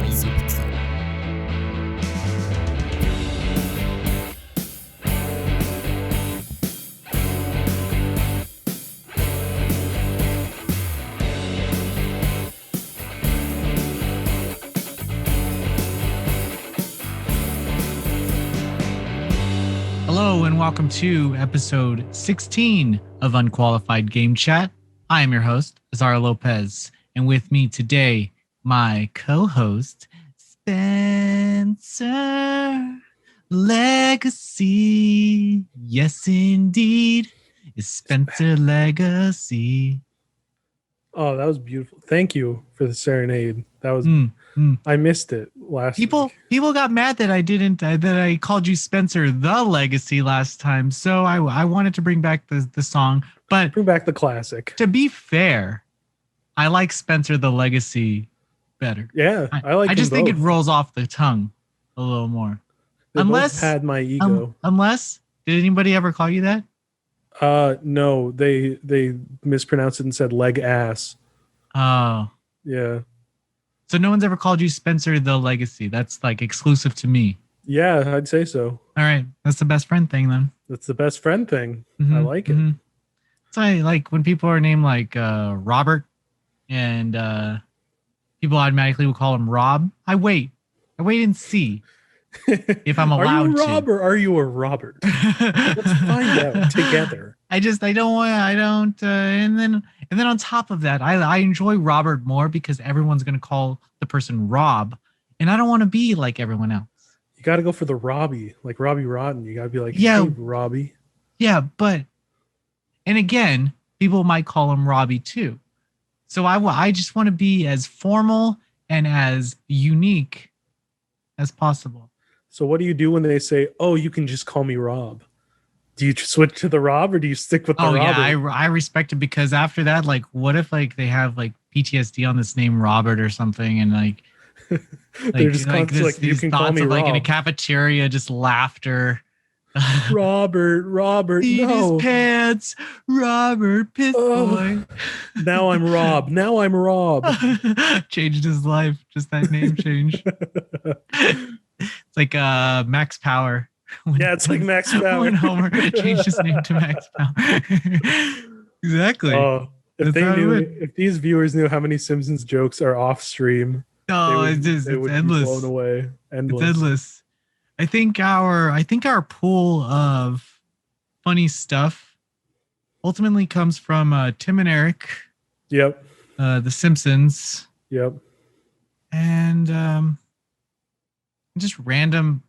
美味しいピザ。Hello and welcome to episode 16 of Unqualified Game Chat. I am your host, Azario Lopez, and with me today, my co-host, Spencer Legacy. Yes, indeed, it's Spencer Legacy. Oh, that was beautiful. Thank you for the serenade. That was I missed it last week. People got mad that I called you Spencer the Legacy last time. So I wanted to bring back the song, but Bring back the classic. to be fair, I like Spencer the Legacy better. Yeah, I just think it both. rolls off the tongue a little more. They unless both had my ego. Unless did anybody ever call you that? No, they mispronounced it and said leg ass. Oh. Yeah. So no one's ever called you Spencer the Legacy. That's like exclusive to me. Yeah, I'd say so. All right. That's the best friend thing then. That's the best friend thing. Mhm, I like it. mhm. So I like when people are named like Robert and people automatically will call him Rob. I wait and see if I'm allowed Are you a Rob to. or are you a Robert? Let's find out together. And then on top of that, I enjoy Robert more because everyone's gonna call the person Rob, and I don't want to be like everyone else. You got to go for the Robbie, like Robbie Rotten. You got to be like, Yeah. hey, Robbie. Yeah, and again, people might call him Robbie too. So I just want to be as formal and as unique as possible. So what do you do when they say, "Oh, you can just call me Rob"? Do you switch to the Rob or do you stick with the Oh Robert? yeah, I respect it because after that, like, what if like they have like PTSD on this name Robert or something, and like They're just constantly like, you these can call thoughts me of like in a Rob. cafeteria, just laughter. Robert, Eat no. his pants, Robert Piss Boy. Now I'm Rob. Changed his life. Just that name change. It's like Max Power. Yeah, it's like Max Power. When Homer changed his name to Max Power. Exactly. Oh, if That's how it went. if these viewers knew how many Simpsons jokes are off stream, No, they it's would endless. be blown away. Endless. It's endless. I think our pool of funny stuff ultimately comes from Tim and Eric, Yep. The Simpsons, Yep. and just random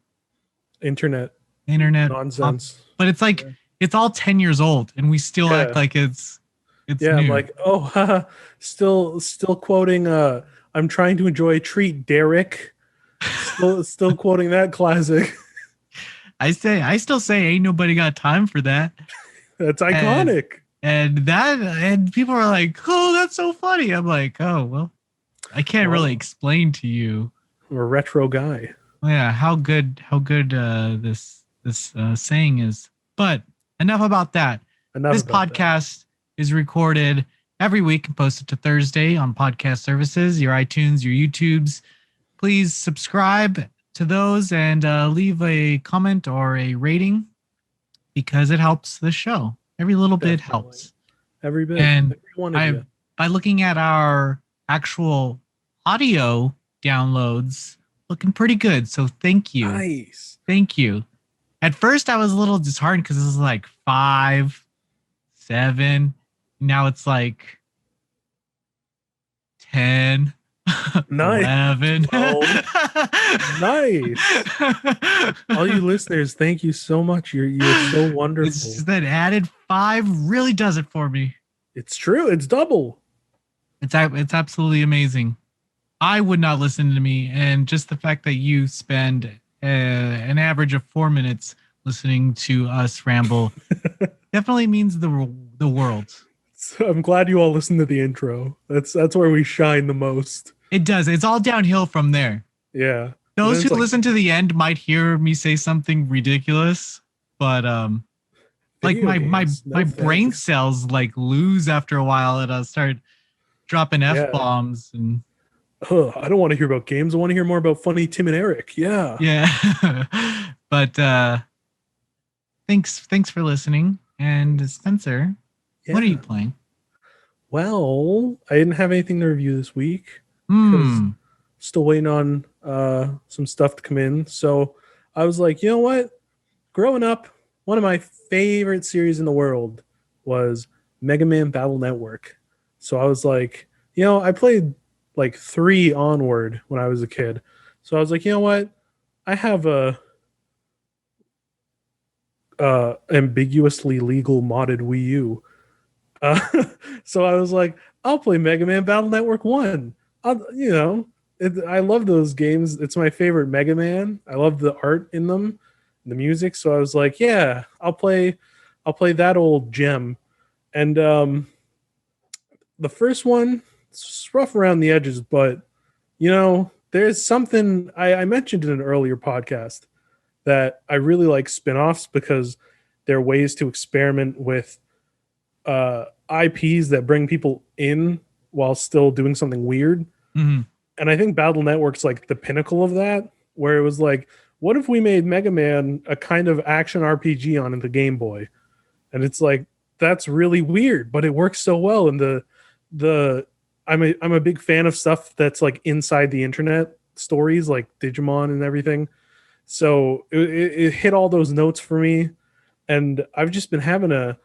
Internet nonsense. nonsense. But it's like it's all 10 years old, and we still act like it's yeah. new. I'm like, oh, haha, still quoting. I'm trying to enjoy a treat, Derek. Still quoting that classic. I still say ain't nobody got time for that. That's iconic. And people are like, oh, that's so funny. I'm like, oh well, I can't really explain to you. I'm a retro guy. Yeah, how good this saying is. But enough about that. This podcast is recorded every week and posted to Thursday on podcast services, your iTunes, your YouTubes. Please subscribe to those and leave a comment or a rating because it helps the show. Every little bit helps. Every bit. And every one of you. By looking at our actual audio downloads, looking pretty good. So thank you. Nice. Thank you. At first, I was a little disheartened because this is like 5, 7. Now it's like 10. Nice. 11. Nice. All you listeners, thank you so much. You're so wonderful. It's just that added 5 really does it for me. It's true. It's double. It's absolutely amazing. I would not listen to me, and just the fact that you spend an average of 4 minutes listening to us ramble definitely means the world. So I'm glad you all listened to the intro. That's where we shine the most. It does. It's all downhill from there. Yeah. Those who listen to the end might hear me say something ridiculous, but like my brain cells like lose after a while, and I'll start dropping F-bombs and I don't want to hear about games. I want to hear more about funny Tim and Eric. Yeah. Yeah. But thanks for listening. And Spencer, what are you playing? Well, I didn't have anything to review this week because Hmm. still waiting on some stuff to come in. So I was like, you know what? Growing up, one of my favorite series in the world was Mega Man Battle Network. So I was like, I played like 3 onward when I was a kid. So I was like, you know what? I have a ambiguously legal modded Wii U. Uh, so I was like, I'll play Mega Man Battle Network 1. I love those games. It's my favorite Mega Man. I love the art in them, the music. So I was like, yeah, I'll play that old gem. And the first one, it's rough around the edges, but there's something I mentioned in an earlier podcast that I really like spin-offs because they're ways to experiment with IPs that bring people in while still doing something weird. Mm-hmm. And I think Battle Network's like the pinnacle of that, where it was like, what if we made Mega Man a kind of action RPG on the Game Boy? And it's like, that's really weird, but it works so well. And the I'm a big fan of stuff that's like inside the internet stories, like Digimon and everything. So it hit all those notes for me, and I've just been having a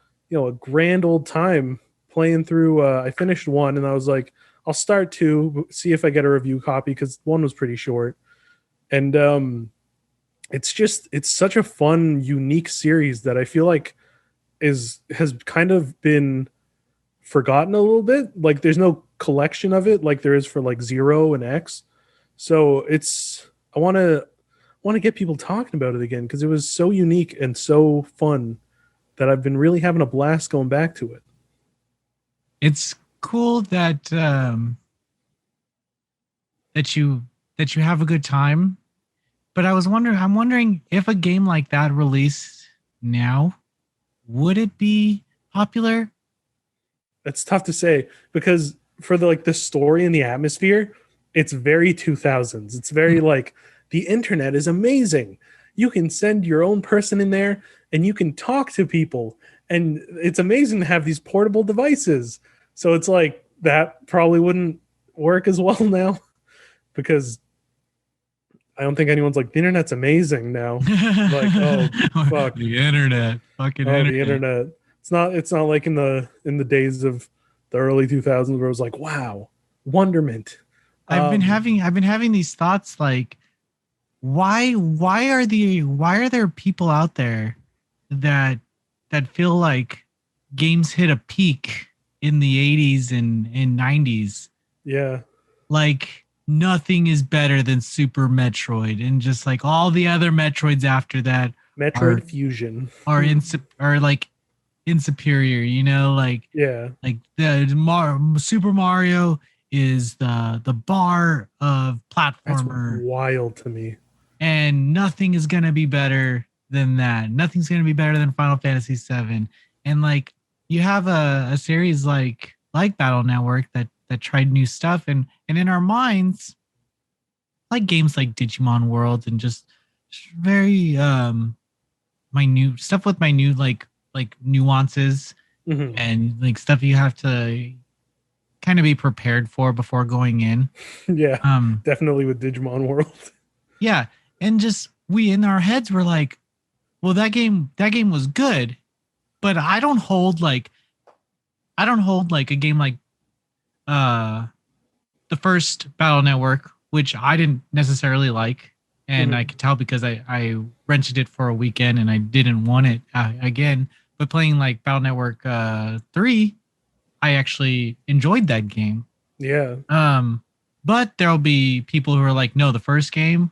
grand old time playing through. I finished 1, and I was like, I'll start 2, see if I get a review copy because 1 was pretty short, and it's such a fun, unique series that I feel like has kind of been forgotten a little bit. Like there's no collection of it like there is for like Zero and X. So I want to get people talking about it again because it was so unique and so fun that I've been really having a blast going back to it. It's cool that that you that you have a good time. But I'm wondering if a game like that released now, would it be popular? It's tough to say because for the story and the atmosphere, it's very 2000s. It's very like the internet is amazing. You can send your own person in there and you can talk to people, and it's amazing to have these portable devices. So it's like that probably wouldn't work as well now because I don't think anyone's like the internet's amazing now. Like, oh fuck. The internet, fucking Oh, the internet. internet. It's not like in the days of the early 2000s where it was like, wow, wonderment. I've been having these thoughts like why are there people out there that feel like games hit a peak in the 80s and 90s? Yeah. Like nothing is better than Super Metroid, and just like all the other Metroids after that Metroid Fusion. are like insuperior, Yeah. like Super Mario is the bar of That's platformer, wild to me. and nothing is gonna be better than that. Nothing's gonna be better than Final Fantasy VII. And like you have a series like Battle Network that tried new stuff, and in our minds, like games like Digimon World and just very minute stuff with minute like nuances Mm-hmm. and like stuff you have to kind of be prepared for before going in. Yeah, Um definitely with Digimon World. yeah, and just we in our heads were like, well, that game was good, but I don't hold like a game like uh the first Battle Network, which I didn't necessarily like, and I Mm-hmm. could tell because I rented it for a weekend and I didn't want it again. But playing like Battle Network 3, I actually enjoyed that game. Yeah. But there'll be people who are like, no, the first game,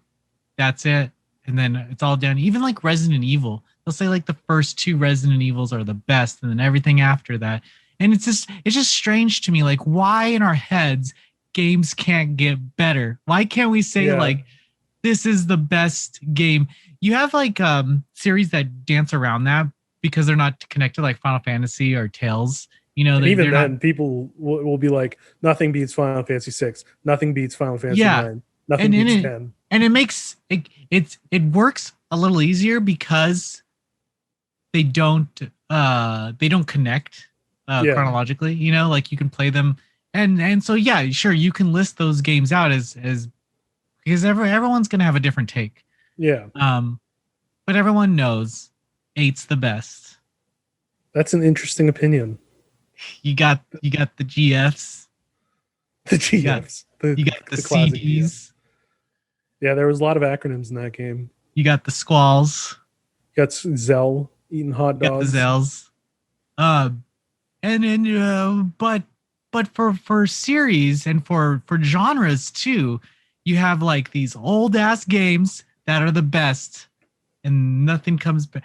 that's it, and then it's all down. Even like Resident Evil, they'll say like the first 2 Resident Evils are the best, and then everything after that. And it's just strange to me, like why in our heads games can't get better? Why can't we say Yeah. like this is the best game? You have like series that dance around that because they're not connected, like Final Fantasy or Tales, You know, and even they're then, not. people will be like, nothing beats Final Fantasy 6, nothing beats Final Fantasy Yeah, 9, nothing and in beats it 10. and it makes it works a little easier because they don't connect Yeah, chronologically. You know, like you can play them, and so yeah, sure, you can list those games out as because everyone's gonna have a different take. yeah. But everyone knows eight's the best. That's an interesting opinion. You got the GFs, The you got GFs, the you got the the classic GF. CDs, Yeah, there was a lot of acronyms in that game. you got the squalls, You got Zell eating hot you got the dogs. Zells. Uh, and then but for series and for genres too, you have like these old ass games that are the best, and nothing comes back.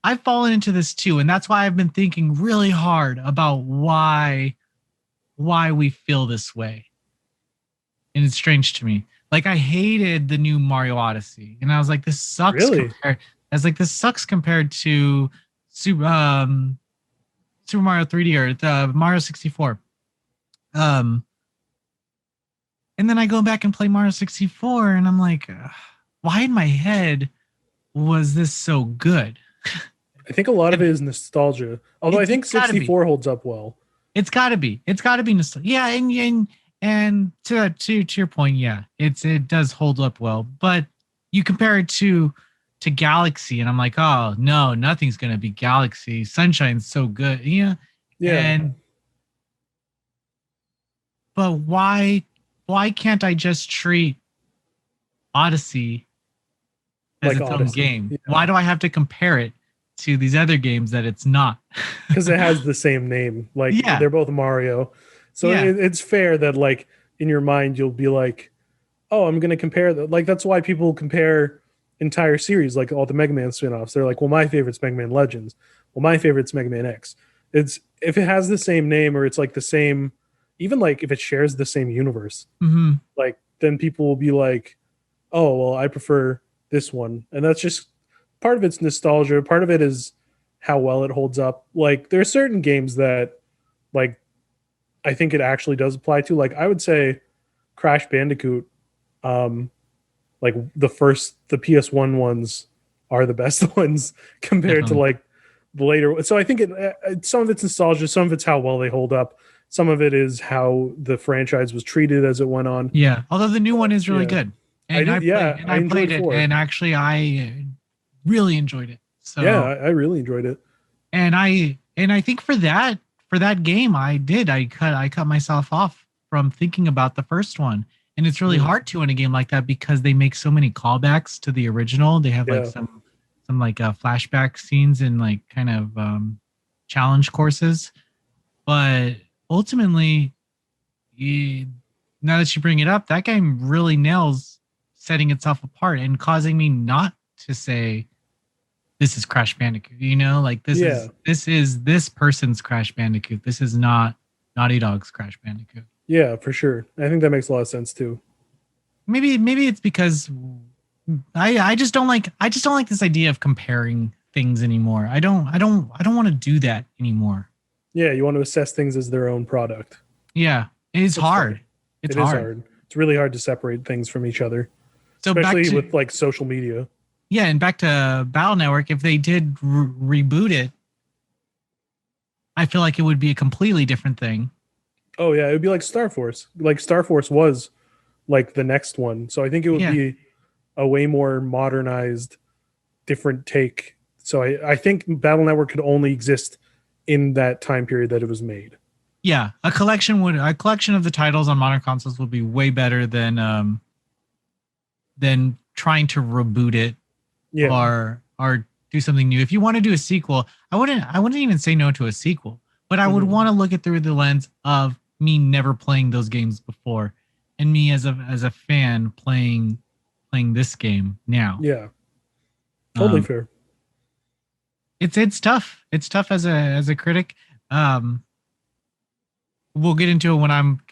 I've fallen into this too, and that's why I've been thinking really hard about why we feel this way. And it's strange to me. Like I hated the new Mario Odyssey, and I was like, this sucks Really? compared. I was like, this sucks compared to Super Super Mario 3D or Mario 64. Um, and then I go back and play Mario 64, and I'm like, why in my head was this so good? I think a lot of And it is nostalgia. Although I think it's got to be. 64 holds up well. It's got to be. It's got to be nostalgia. Yeah, and to your point, yeah, it does hold up well. But you compare it to Galaxy, and I'm like, oh no, nothing's gonna be Galaxy. Sunshine's so good, yeah. Yeah, And but why can't I just treat Odyssey as like its own Odyssey. game? Yeah. Why do I have to compare it to these other games that it's not? Because it has the same name. Like Yeah, they're both Mario. So yeah. it's fair that like in your mind you'll be like, oh, I'm gonna compare that. Like that's why people compare entire series, like all the Mega Man spin-offs. They're like, well, my favorite's Mega Man Legends. Well, my favorite's Mega Man X. It's if it has the same name or it's like the same, even like if it shares the same universe, Hmm. like then people will be like, oh, well, I prefer this one. And that's just part of it's nostalgia. Part of it is how well it holds up. Like there are certain games that like I think it actually does apply to. Like I would say Crash Bandicoot, um, like the PS1 ones are the best ones compared to Definitely. like the later. So I think some of it's nostalgia, some of it's how well they hold up, some of it is how the franchise was treated as it went on. Yeah. Although the new one is really Yeah, good. I did. Yeah, And I I enjoyed played it, four. and actually I really enjoyed it. Yeah, So I really enjoyed it. and I think for that game I cut myself off from thinking about the first one. And it's really Mm, hard to in a game like that because they make so many callbacks to the original. They have like yeah, some like flashback scenes and like kind of challenge courses. But ultimately, you, now that you bring it up, that game really nails setting itself apart and causing me not to say this is Crash Bandicoot. You know, like yeah, this is this person's Crash Bandicoot. This is not Naughty Dog's Crash Bandicoot. yeah, for sure. I think that makes a lot of sense too. Maybe it's because I just don't like this idea of comparing things anymore. I don't want to do that anymore. Yeah, you want to assess things as their own product. Yeah, it's That's hard. fair. It's It is hard. hard. It's really hard to separate things from each other, So back especially to with like social media. yeah, and back to Battle Network. If they did reboot it, I feel like it would be a completely different thing. Oh yeah, it would be like Star Force. Like Star Force was like the next one. So I think it would Yeah, be a way more modernized, different take. So I think Battle Network could only exist in that time period that it was made. yeah. A collection of the titles on modern consoles would be way better than trying to reboot it Yeah. or do something new. If you want to do a sequel, I wouldn't even say no to a sequel, but I would Mhm. want to look it through the lens of me never playing those games before and me as a fan playing this game now. Yeah. Totally Um, fair. it's tough. It's tough as a critic. Um, we'll get into it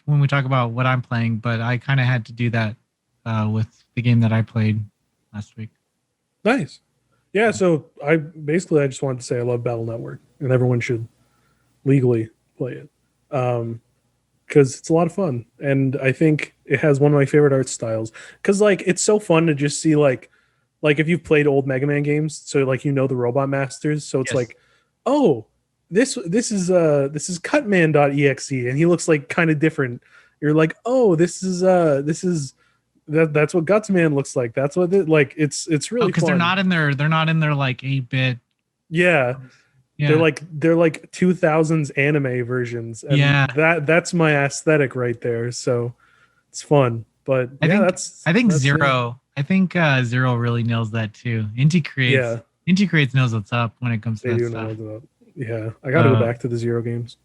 when we talk about what I'm playing, but I kind of had to do that with the game that I played last week. Nice. Yeah, so I just wanted to say I love Battle Network and everyone should legally play it. Because it's a lot of fun, and I think it has one of my favorite art styles. Because like it's so fun to just see like if you've played old Mega Man games, so like the Robot Masters, so it's like, oh, this is Cutman.exe, and he looks like kind of different. You're like, oh, that's what Gutsman looks like. That's what like it's really because fun. they're not in their like 8-bit. Yeah. They're like 2000s anime versions, and that's my aesthetic right there. So it's fun. But I think that's Zero. I think Zero really nails that too. Inti Creates knows what's up when it comes to that stuff. Know what's up. Yeah, I got to go back to the Zero games.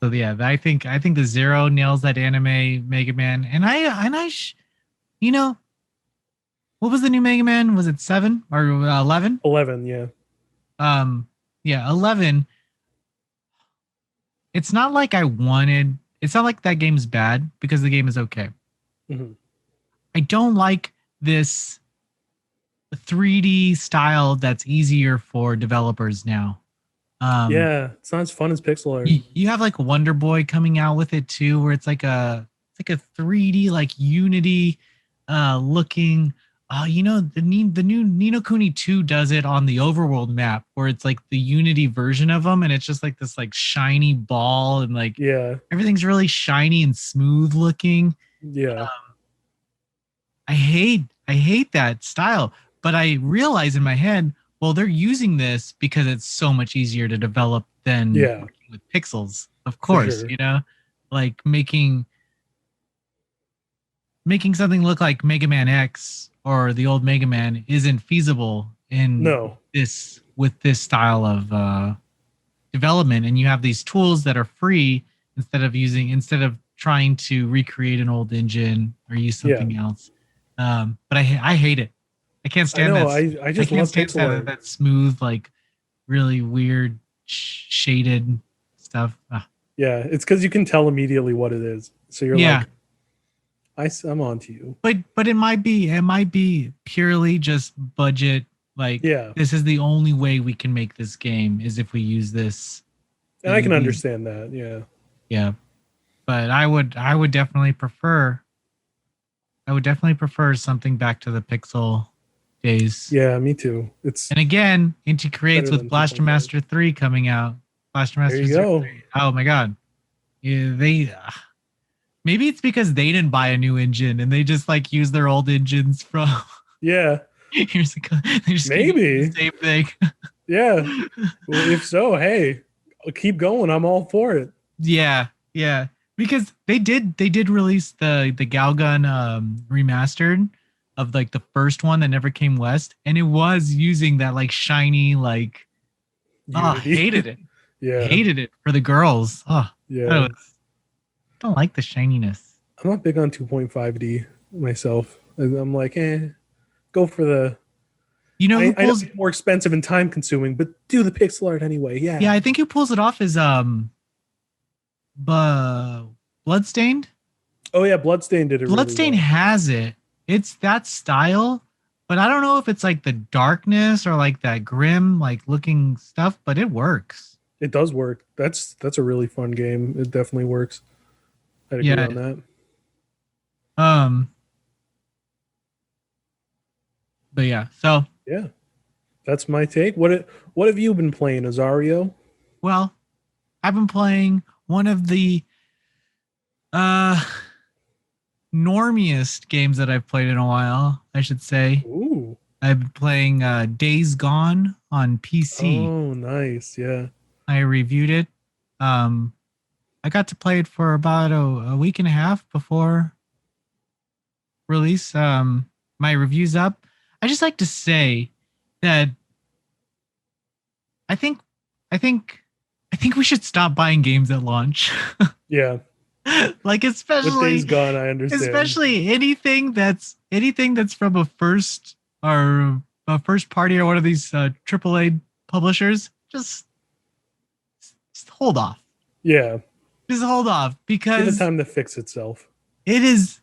So yeah, I think the Zero nails that anime Mega Man, and you know, what was the new Mega Man? Was it 7 or 11? 11, yeah. Yeah, 11. It's not like it's not like that game's bad because the game is okay. Mm-hmm. I don't like this 3D style that's easier for developers now. Yeah, it's not as fun as pixel art. You have like Wonder Boy coming out with it too, where it's like a 3D like Unity looking. The new Ni no Kuni 2 does it on the overworld map, where it's like the Unity version of them, and it's just like this like shiny ball, and like everything's really shiny and smooth looking. Yeah. I hate that style, but I realize in my head, well, they're using this because it's so much easier to develop than working with pixels. Of course, sure. Like making something look like Mega Man X or the old Mega Man isn't feasible with this style of development. And you have these tools that are free instead of trying to recreate an old engine or use something else. But I hate it. I can't stand that. I just love pixel art. That smooth, like really weird shaded stuff. Yeah, it's because you can tell immediately what it is. So you're like, I'm on to you. But it might be purely just budget. Like, this is the only way we can make this game is if we use this. And I can understand that. Yeah. Yeah. But I would definitely prefer something back to the pixel days. Yeah, me too. And again, Inti Creates with Blaster Master 3 coming out. Blaster Master 3. Oh my god. Yeah, maybe it's because they didn't buy a new engine and they just like use their old engines from years ago. They just maybe the same thing. Yeah. Well, if so, hey, keep going. I'm all for it. Yeah. Because they did release the Galgun remastered of like the first one that never came west, and it was using that like shiny like hated it. Hated it for the girls. I don't like the shininess. I'm not big on 2.5D myself. I'm like, go for the I know it's more expensive and time consuming, but do the pixel art anyway. Yeah, I think who pulls it off is Bloodstained. Oh yeah, Bloodstained did it. Bloodstained really has it. It's that style, but I don't know if it's like the darkness or like that grim like looking stuff, but it works. It does work. That's a really fun game. It definitely works. I'd agree on that. But yeah, so yeah, that's my take. What have you been playing, Azario? Well, I've been playing one of the normiest games that I've played in a while, I should say. Ooh. I've been playing Days Gone on PC. Oh, nice. Yeah. I reviewed it. I got to play it for about a week and a half before release. My review's up. I just like to say that I think we should stop buying games at launch. Yeah. Like especially with Days Gone, I understand. Especially anything that's from a first party or one of these AAA publishers. Just hold off. Yeah. Just hold off because give it time to fix itself. It is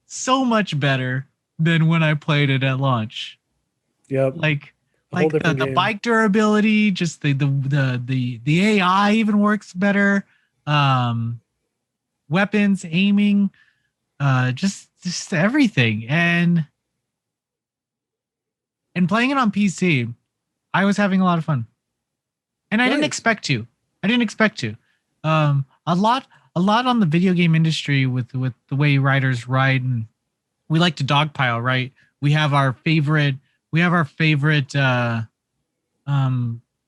so much better than when I played it at launch. Yep. Like A whole like different the game. bike durability, just the AI even works better. Weapons, aiming, just everything. And playing it on PC, I was having a lot of fun. And I didn't expect to. I didn't expect to. A lot on the video game industry with the way writers write, and we like to dogpile, right? We have our favorite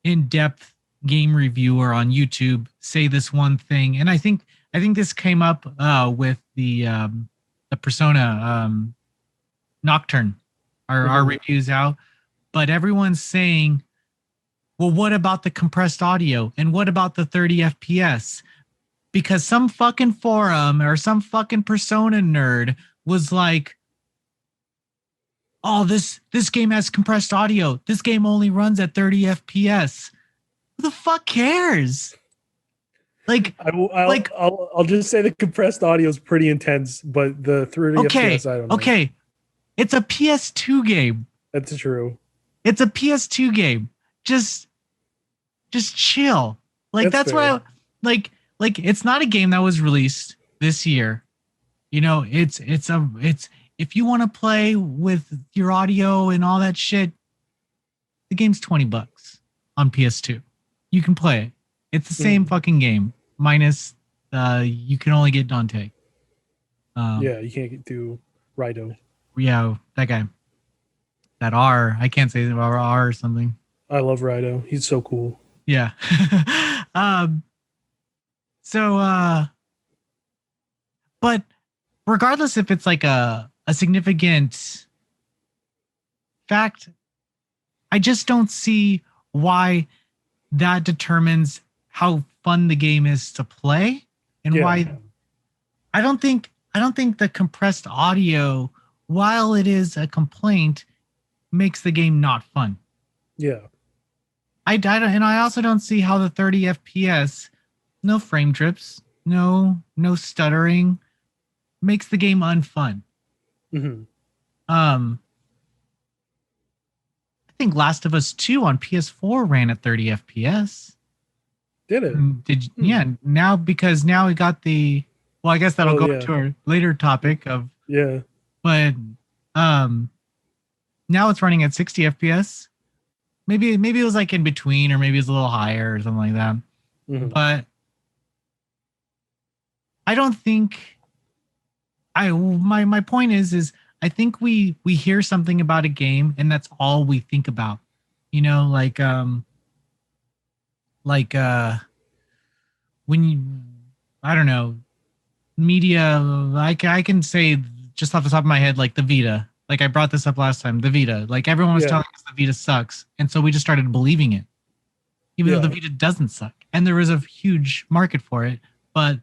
in-depth game reviewer on YouTube say this one thing. And I think this came up with the Persona Nocturne, our reviews out. But everyone's saying, well, what about the compressed audio? And what about the 30 FPS? Because some fucking forum or some fucking Persona nerd was like, oh, this game has compressed audio. This game only runs at 30 FPS. Who the fuck cares? Like, I'll just say the compressed audio is pretty intense, but the 30 FPS, I don't know. Okay, it's a PS2 game. That's true. It's a PS2 game. Just chill. Like that's what I like. It's not a game that was released this year. You know, it's if you want to play with your audio and all that shit, the game's $20 on PS2. You can play it. It's the same fucking game, minus you can only get Dante. Yeah, you can't do Rido. Yeah, that guy. That R. I can't say R or something. I love Rido. He's so cool. Yeah. But regardless if it's like a significant fact, I just don't see why that determines how fun the game is to play, and why I don't think the compressed audio, while it is a complaint, makes the game not fun. Yeah. And I also don't see how the 30 FPS, no frame trips, no stuttering, makes the game unfun. Mm-hmm. I think Last of Us 2 on PS4 ran at 30 FPS. Did it? Yeah. Now we got the. Well, I guess that'll go to our later topic of. Yeah. But now it's running at 60 FPS. Maybe it was like in between, or maybe it's a little higher or something like that. Mm-hmm. But I don't think. My point is I think we hear something about a game and that's all we think about. You know, like when you, I don't know, media, I can say just off the top of my head, like the Vita. Like I brought this up last time, the Vita. Like everyone was telling us the Vita sucks. And so we just started believing it. Even though the Vita doesn't suck. And there was a huge market for it. But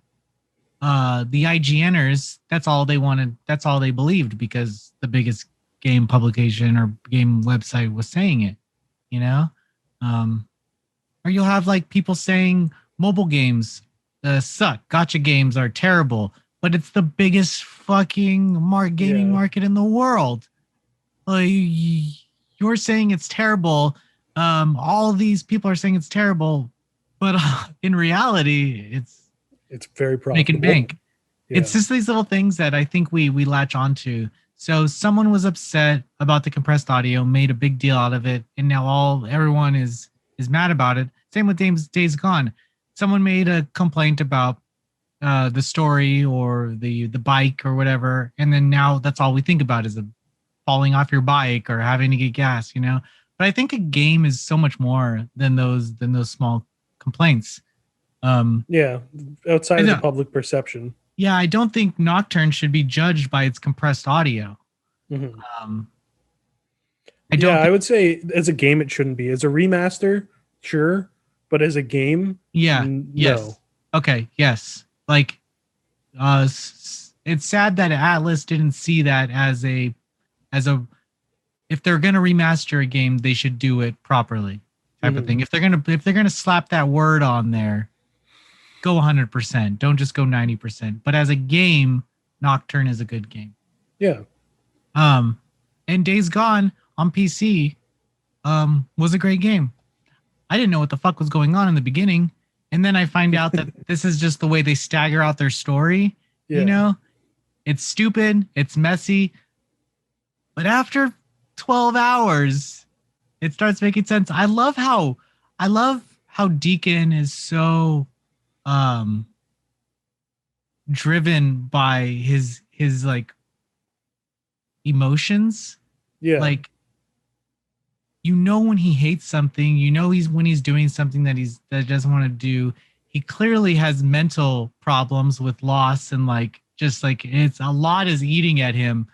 the IGNers, that's all they wanted. That's all they believed, because the biggest game publication or game website was saying it, you know? Or you'll have like people saying mobile games suck. Gotcha games are terrible, but it's the biggest fucking gaming market in the world. You're saying it's terrible. All of these people are saying it's terrible, but in reality, it's very profitable. Making bank. Yeah. It's just these little things that I think we latch onto. So someone was upset about the compressed audio, made a big deal out of it, and now everyone is mad about it. Same with Days Gone. Someone made a complaint about the story or the bike or whatever, and then now that's all we think about is falling off your bike or having to get gas, you know. But I think a game is so much more than those small complaints. Outside of the public perception. Yeah, I don't think Nocturne should be judged by its compressed audio. Mm-hmm. I would say as a game it shouldn't be. As a remaster, sure, but as a game, yes. No. Okay, yes. Like, it's sad that Atlas didn't see that as a. If they're gonna remaster a game, they should do it properly, type of thing. If they're gonna slap that word on there, go 100%. Don't just go 90%. But as a game, Nocturne is a good game. Yeah. And Days Gone on PC, was a great game. I didn't know what the fuck was going on in the beginning. And then I find out that this is just the way they stagger out their story. Yeah. You know, it's stupid, it's messy. But after 12 hours, it starts making sense. I love how Deacon is so driven by his like emotions. Yeah. Like, you know, when he hates something, you know, when he's doing something that that doesn't want to do. He clearly has mental problems with loss, and like just like it's a lot is eating at him,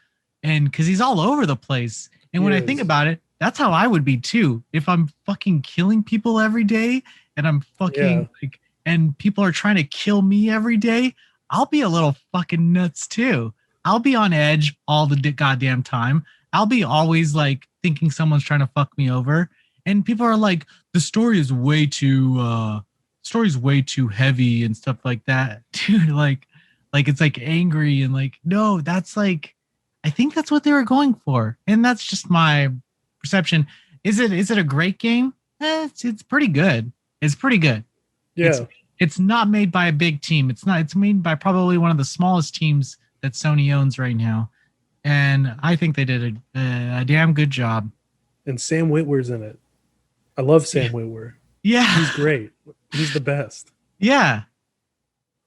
and because he's all over the place. And when I think about it, that's how I would be too. If I'm fucking killing people every day and I'm fucking like, and people are trying to kill me every day, I'll be a little fucking nuts too. I'll be on edge all the goddamn time. I'll be always like thinking someone's trying to fuck me over. And people are like, the story's way too heavy and stuff like that. Dude, like it's like angry and like, no, that's like, I think that's what they were going for. And that's just my perception. Is it a great game? It's pretty good. It's pretty good. Yeah. It's not made by a big team. It's made by probably one of the smallest teams that Sony owns right now. And I think they did a damn good job. And Sam Witwer's in it. I love Sam Witwer. Yeah. He's great. He's the best. Yeah.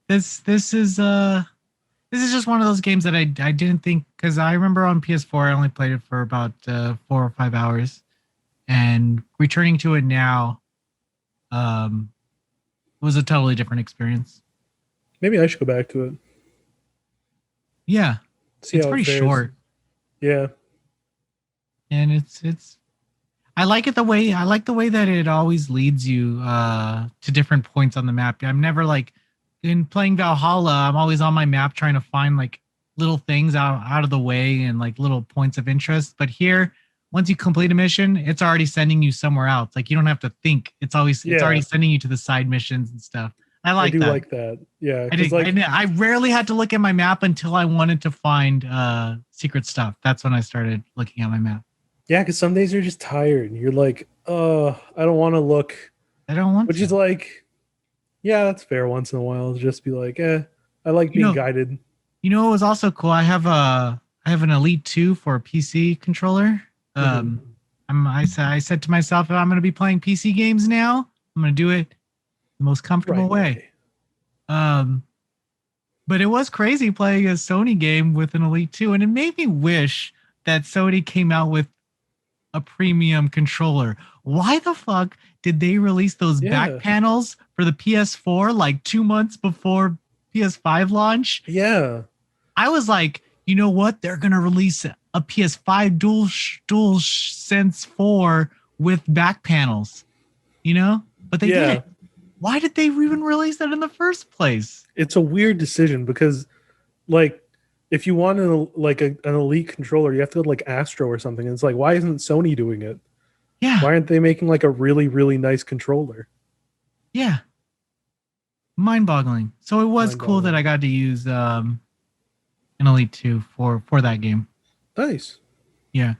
This is just one of those games that I didn't think, because I remember on PS4 I only played it for about 4 or 5 hours, and returning to it now was a totally different experience. Maybe I should go back to it. Yeah. It's pretty short. Yeah. And it's I like the way that it always leads you to different points on the map. I'm never like, in playing Valhalla, I'm always on my map trying to find like little things out of the way and like little points of interest. But here, once you complete a mission, it's already sending you somewhere else. Like, you don't have to think. It's already sending you to the side missions and stuff. I like that. Yeah. I rarely had to look at my map until I wanted to find secret stuff. That's when I started looking at my map. Yeah, because some days you're just tired. You're like, I don't want to look. I don't want to. Which is like, yeah, that's fair once in a while. Just be like, I like being guided. You know, it was also cool. I have an Elite 2 for a PC controller. I said to myself, if I'm going to be playing PC games now, I'm going to do it the most comfortable way. But it was crazy playing a Sony game with an Elite 2, and it made me wish that Sony came out with a premium controller. Why the fuck did they release those back panels for the PS4 like 2 months before PS5 launch? Yeah. I was like, you know what? They're going to release a PS5 DualSense 4 with back panels, you know? But they didn't. Why did they even release that in the first place? It's a weird decision because, like, if you want an Elite controller, you have to go to like Astro or something. And it's like, why isn't Sony doing it? Yeah. Why aren't they making like a really, really nice controller? Yeah. Mind-boggling. So it was cool that I got to use an Elite 2 for that game. Nice. Yeah.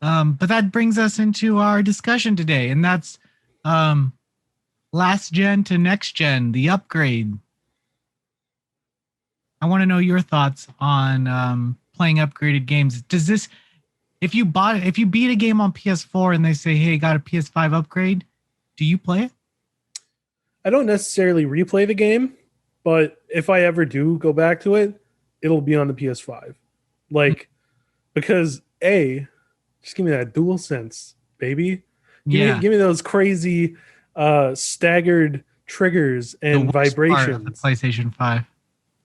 But that brings us into our discussion today, and that's last gen to next gen, the upgrade. I want to know your thoughts on playing upgraded games. Does this, if you beat a game on PS4 and they say, hey, got a PS5 upgrade, do you play it? I don't necessarily replay the game, but if I ever do go back to it, it'll be on the PS5. Like, because just give me that DualSense, baby. Give me those crazy staggered triggers and vibrations. The PlayStation 5.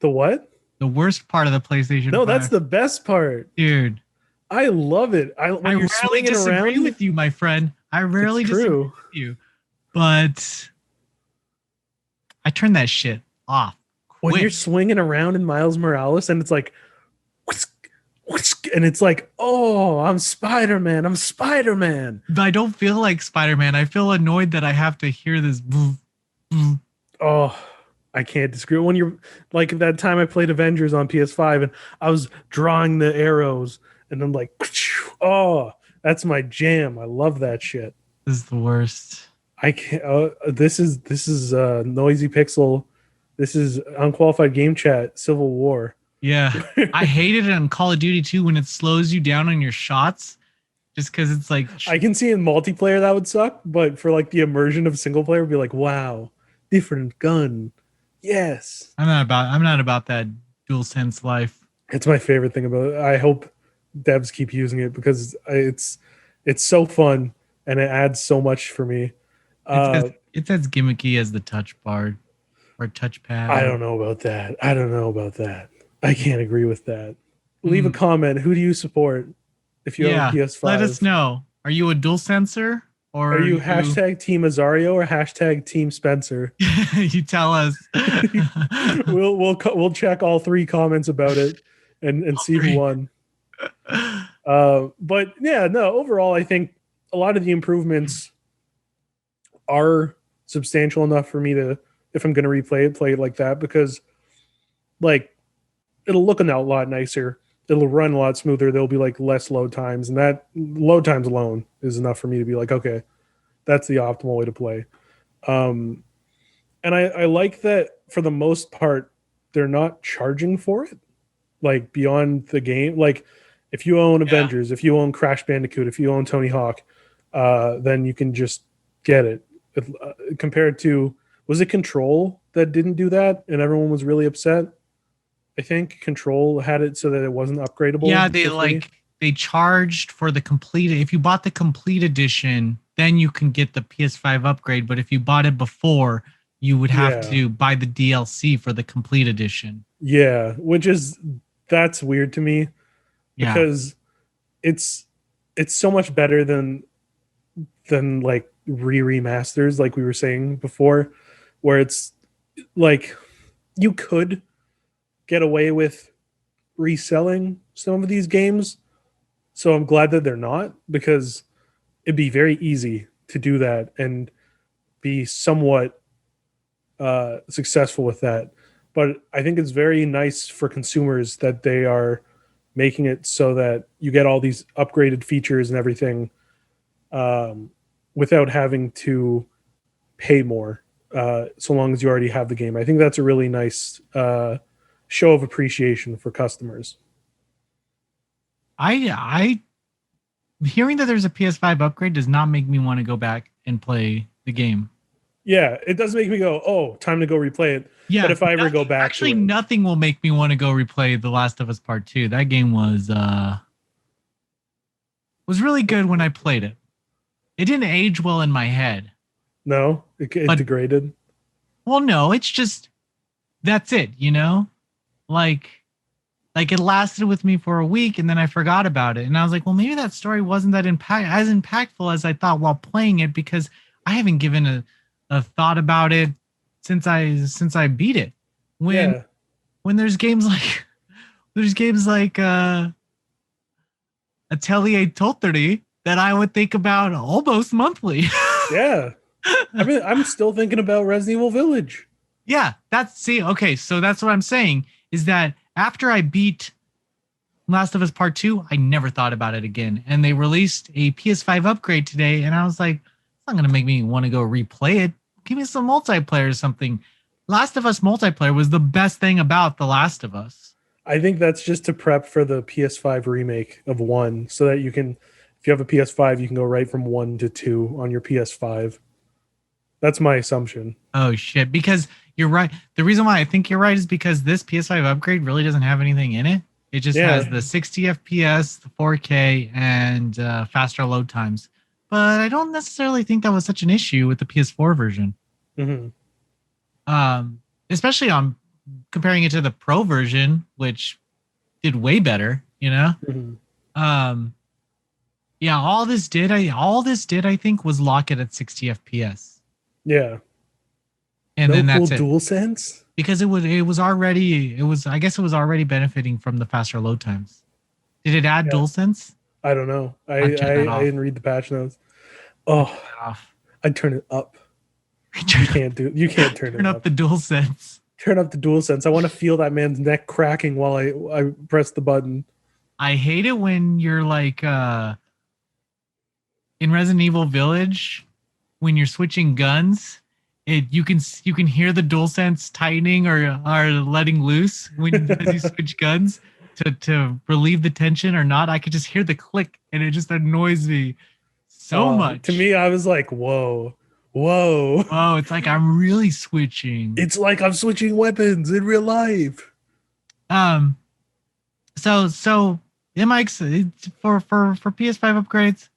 The what? The worst part of the PlayStation 5. No, that's the best part. Dude. I love it. I rarely disagree with you, my friend. I rarely disagree with you. But I turn that shit off. When you're swinging around in Miles Morales and it's like, and it's like, oh, I'm Spider-Man. But I don't feel like Spider-Man. I feel annoyed that I have to hear this. Oh, I can't disagree. When you're like that time I played Avengers on PS5 and I was drawing the arrows and then like, oh, That's my jam. I love that shit. This is the worst. I can't. This is Noisy Pixel. This is Unqualified Game Chat. Civil War. Yeah, I hated it on Call of Duty 2 when it slows you down on your shots, just because it's like. I can see in multiplayer that would suck, but for like the immersion of single player, would be like, wow, different gun. Yes. I'm not about that DualSense life. It's my favorite thing about it. I hope devs keep using it because it's so fun and it adds so much for me. It's as gimmicky as the touch bar or touchpad. I don't know about that. I can't agree with that. Leave a comment. Who do you support if you own PS5? Let us know. Are you a DualSenser or are you hashtag Team Azario or hashtag Team Spencer? You tell us. we'll check all three comments about it and see who won. But yeah, no. Overall, I think a lot of the improvements are substantial enough for me to, if I'm going to replay it, play it like that, because like it'll look a lot nicer. It'll run a lot smoother. There'll be like less load times, and that load times alone is enough for me to be like, okay, that's the optimal way to play. And I like that for the most part, they're not charging for it, like beyond the game. Like if you own Avengers, if you own Crash Bandicoot, if you own Tony Hawk, then you can just get it. Compared to, was it Control that didn't do that and everyone was really upset? I think Control had it so that it wasn't upgradable. Yeah, they charged for the complete. If you bought the complete edition, then you can get the PS5 upgrade. But if you bought it before, you would have to buy the DLC for the complete edition. Yeah, that's weird to me because it's so much better than like remasters, like we were saying before, where it's like you could get away with reselling some of these games. So I'm glad that they're not, because it'd be very easy to do that and be somewhat successful with that. But I think it's very nice for consumers that they are making it so that you get all these upgraded features and everything without having to pay more, so long as you already have the game. I think that's a really nice show of appreciation for customers. I hearing that there's a PS5 upgrade does not make me want to go back and play the game. Yeah, it does make me go, oh, time to go replay it. Yeah, but if I ever go back, actually, nothing will make me want to go replay The Last of Us Part 2. That game was really good when I played it. It didn't age well in my head. No, it degraded. Well, no, it's just that's it, you know? Like it lasted with me for a week and then I forgot about it. And I was like, well, maybe that story wasn't that as impactful as I thought while playing it, because I haven't given a thought about it since I beat it. When there's games like Atelier Totally that I would think about almost monthly. Yeah. I mean, I'm still thinking about Resident Evil Village. Yeah, okay, so that's what I'm saying, is that after I beat Last of Us Part 2, I never thought about it again. And they released a PS5 upgrade today, and I was like, it's not going to make me want to go replay it. Give me some multiplayer or something. Last of Us multiplayer was the best thing about The Last of Us. I think that's just to prep for the PS5 remake of 1, so that you can, if you have a PS5, you can go right from 1 to 2 on your PS5. That's my assumption. Oh, shit. Because you're right. The reason why I think you're right is because this PS5 upgrade really doesn't have anything in it. It just has the 60 FPS, the 4K, and faster load times. But I don't necessarily think that was such an issue with the PS4 version. Mm-hmm. Especially on comparing it to the Pro version, which did way better, you know? Mm-hmm. Yeah, all this did, I think, was lock it at 60 FPS. Yeah. And then that's it. DualSense? Because it was already benefiting from the faster load times. Did it add DualSense? I don't know. I didn't read the patch notes. Oh, I'd turn it up. You can't turn it up. Turn up the DualSense. Turn up the DualSense. I want to feel that man's neck cracking while I press the button. I hate it when you're like in Resident Evil Village, when you're switching guns, you can hear the DualSense tightening or letting loose when as you switch guns to relieve the tension or not. I could just hear the click, and it just annoys me so much. To me, I was like, whoa. Whoa. Oh, it's like I'm really switching. It's like I'm switching weapons in real life. So MX for PS5 upgrades,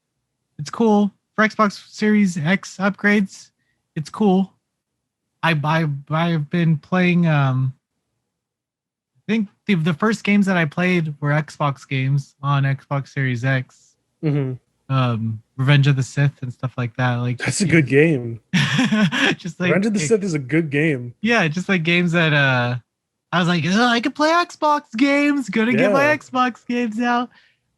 it's cool. For Xbox Series X upgrades, it's cool. I've been playing I think the first games that I played were Xbox games on Xbox Series X. Mm-hmm. Revenge of the Sith and stuff like that. Like that's a good game. Just like Revenge of the Sith is a good game. Yeah, just like games that I was like, I could play Xbox games. Gonna get my Xbox games out.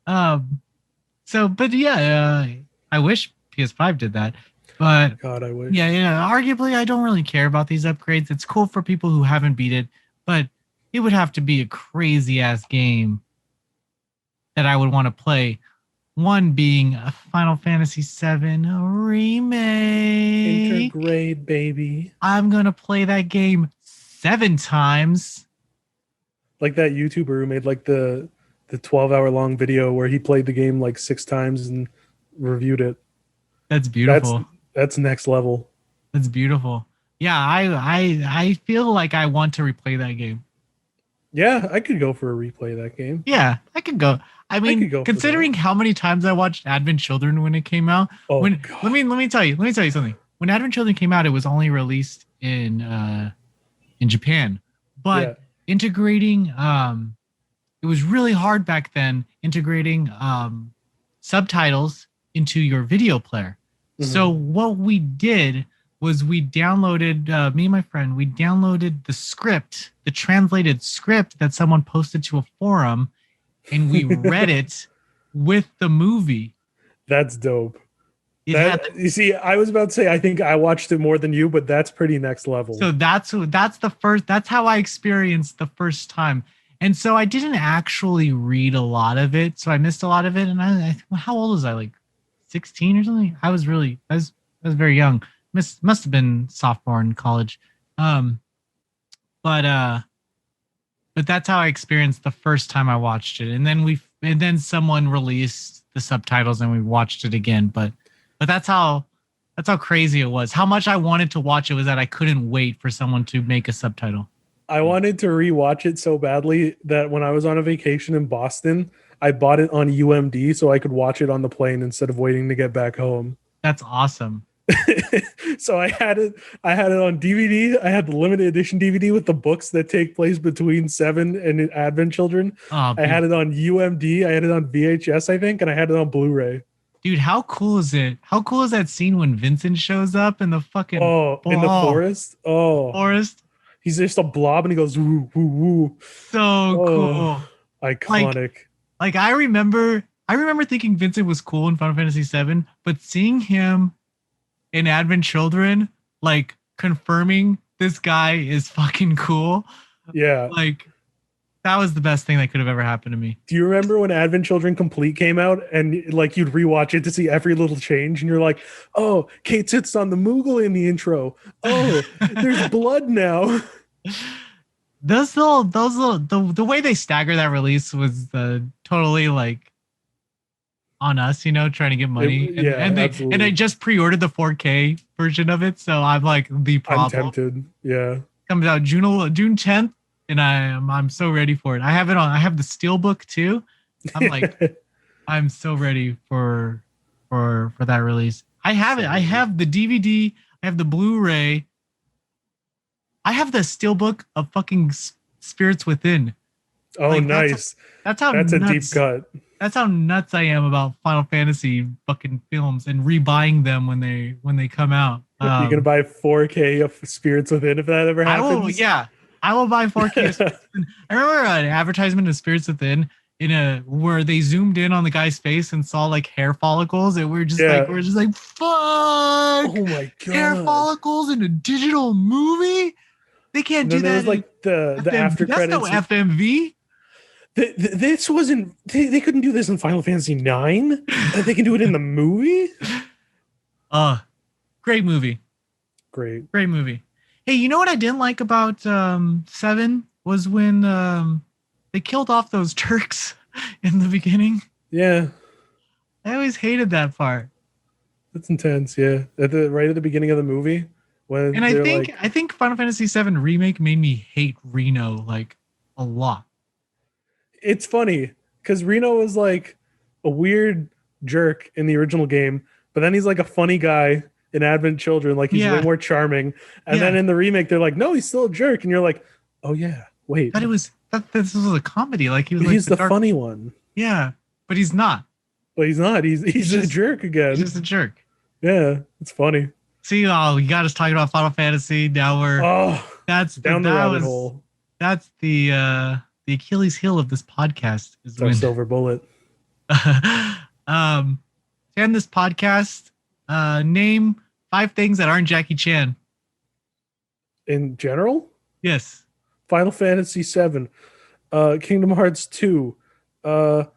But yeah, I wish PS5 did that. But God, I wish. Yeah. Arguably, I don't really care about these upgrades. It's cool for people who haven't beat it, but it would have to be a crazy ass game that I would want to play. One being a Final Fantasy VII remake. Intergrade, baby. I'm gonna play that game 7 times. Like that YouTuber who made like the 12-hour long video where he played the game like 6 times and reviewed it. That's beautiful. That's next level. That's beautiful. Yeah, I feel like I want to replay that game. Yeah, I could go for a replay of that game. Yeah, I could go. I mean, considering how many times I watched Advent Children when it came out. God. Let me tell you something. When Advent Children came out, it was only released in Japan. But integrating it was really hard back then integrating subtitles into your video player. Mm-hmm. So what we did was we downloaded, me and my friend, we downloaded the script, the translated script that someone posted to a forum, and we read it with the movie. That's dope. You see, I was about to say, I think I watched it more than you, but that's pretty next level. So that's how I experienced the first time. And so I didn't actually read a lot of it. So I missed a lot of it. And how old was I? Like 16 or something? I was very young. Must have been sophomore in college. But that's how I experienced the first time I watched it. And then someone released the subtitles and we watched it again. But that's how crazy it was. How much I wanted to watch it was that I couldn't wait for someone to make a subtitle. I wanted to rewatch it so badly that when I was on a vacation in Boston, I bought it on UMD so I could watch it on the plane instead of waiting to get back home. That's awesome. So I had it on DVD. I had the limited edition DVD with the books that take place between 7 and Advent Children. I had it on UMD. I had it on VHS, I think, and I had it on Blu-ray. Dude, how cool is it? How cool is that scene when Vincent shows up in the fucking in the forest? Forest. He's just a blob and he goes woo woo woo. So cool. Iconic. Like I remember thinking Vincent was cool in Final Fantasy VII, but seeing him in Advent Children, like confirming this guy is fucking cool. Yeah. Like that was the best thing that could have ever happened to me. Do you remember when Advent Children Complete came out and like you'd rewatch it to see every little change and you're like, oh, Kate sits on the Moogle in the intro. Oh, there's blood now. The way they stagger that release was totally like on us, trying to get money. And I just pre-ordered the 4K version of it, so I'm like the problem. I'm tempted. Yeah. Comes out June 10th. And I'm so ready for it. I have the Steelbook too. I'm like, I'm so ready for that release. I have it. I have the DVD. I have the Blu-ray. I have the Steelbook of fucking Spirits Within. Oh, like, nice. That's a deep cut. That's how nuts I am about Final Fantasy fucking films and rebuying them when they come out. You're gonna buy 4K of Spirits Within if that ever happens. I will buy 4K. I remember an advertisement of Spirits Within where they zoomed in on the guy's face and saw like hair follicles, and we're just like, fuck! Oh my god! Hair follicles in a digital movie? They can't do that. There's like the after credits. That's no FMV. This wasn't. They couldn't do this in Final Fantasy 9. They can do it in the movie. Great movie. Great movie. Hey, you know what I didn't like about 7 was when they killed off those Turks in the beginning. Yeah, I always hated that part. That's intense. Yeah, right at the beginning of the movie. And I think Final Fantasy 7 remake made me hate Reno like a lot. It's funny because Reno was like a weird jerk in the original game, but then he's like a funny guy in Advent Children. Like he's way more charming. And then in the remake, they're like, no, he's still a jerk. And you're like, oh yeah, wait. But this was a comedy. Like he's the funny one. Yeah, but he's not. But he's not. He's just a jerk again. He's just a jerk. Yeah, it's funny. See, you got us talking about Final Fantasy. Now that's down the rabbit hole. That's the Achilles heel of this podcast. It's our silver bullet. To end this podcast, name 5 things that aren't Jackie Chan. In general? Yes. Final Fantasy 7, Kingdom Hearts 2, The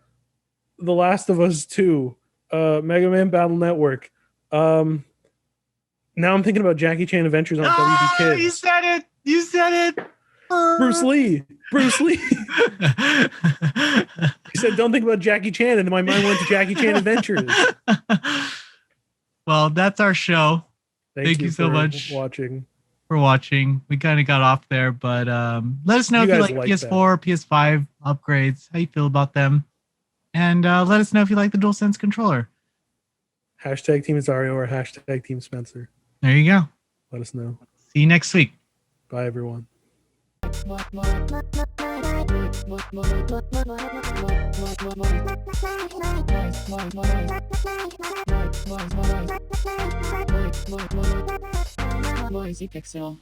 Last of Us 2, Mega Man Battle Network. Now I'm thinking about Jackie Chan Adventures on WB Kids. You said it. Bruce Lee. He said, don't think about Jackie Chan. And then my mind went to Jackie Chan Adventures. Well, that's our show. Thank you so much for watching. We kind of got off there, but let us know if you like PS4, PS5 upgrades, how you feel about them. And let us know if you like the DualSense controller. Hashtag Team Azario or hashtag Team Spencer. There you go. Let us know. See you next week. Bye, everyone. Pixel.